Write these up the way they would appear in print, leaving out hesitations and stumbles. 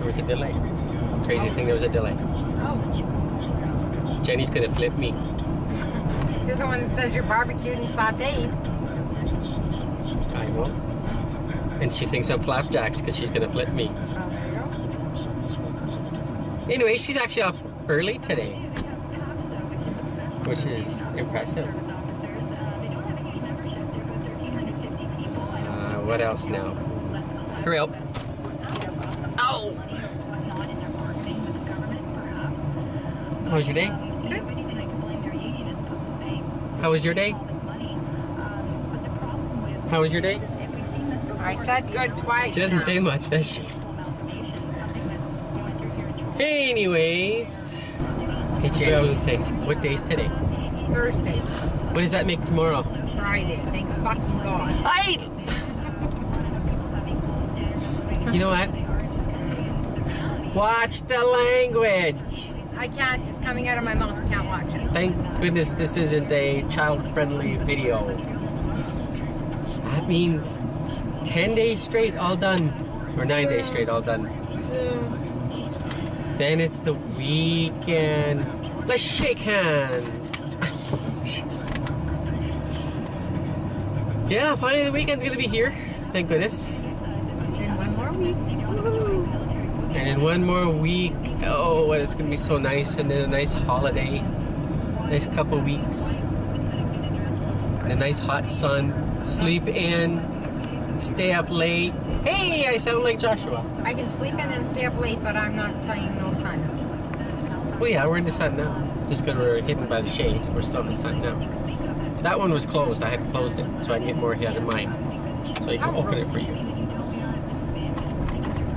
There was a delay. Crazy thing, there was a delay. Oh. Jenny's gonna flip me. You're the one that says you're barbecued and sauteed. I know. And she thinks I'm flapjacks because she's gonna flip me. Oh, there you go. Anyway, she's actually off early today, which is impressive. What else now? Hurry up. Ow! How was your day? Good. How was your day? How was your day? I said good twice. She doesn't now. say much, does she? Anyways. Hey, Jay, I was gonna say, what day's today? Thursday. What does that make tomorrow? Friday. Thank fucking God. You know what? Watch the language. I can't. It's coming out of my mouth. I can't watch it. Thank goodness this isn't a child-friendly video. That means 10 days straight all done. Or 9 days straight all done. Then it's the weekend. Let's shake hands. Yeah, finally the weekend's gonna be here. Thank goodness. In one more week. Woohoo! And in one more week, oh, it's gonna be so nice. And then a nice holiday. Nice couple weeks. And a nice hot sun. Sleep in. Stay up late. Hey, I sound like Joshua. I can sleep in and stay up late, but I'm not saying no sun. Well, yeah, we're in the sun now. Just because we're hidden by the shade, we're still in the sun now. That one was closed. I had closed it so I can get more out of mine. So I can open it for you.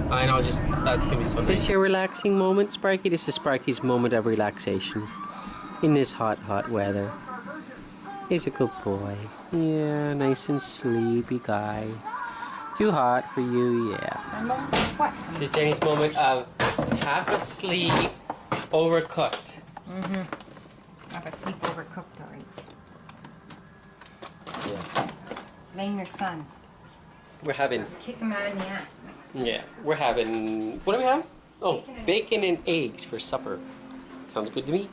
I know, just that's gonna be so nice. Is this your relaxing moment, Sparky? This is Sparky's moment of relaxation in this hot, hot weather. He's a good boy. Yeah, nice and sleepy guy. Too hot for you, yeah. What? This is Jenny's moment of half asleep, overcooked. Mm-hmm. Half asleep, overcooked, all right. Yes. Blame your son. We're having... Kick him out in the ass next time. Yeah, we're having... What do we have? Oh, bacon and eggs for supper. Sounds good to me.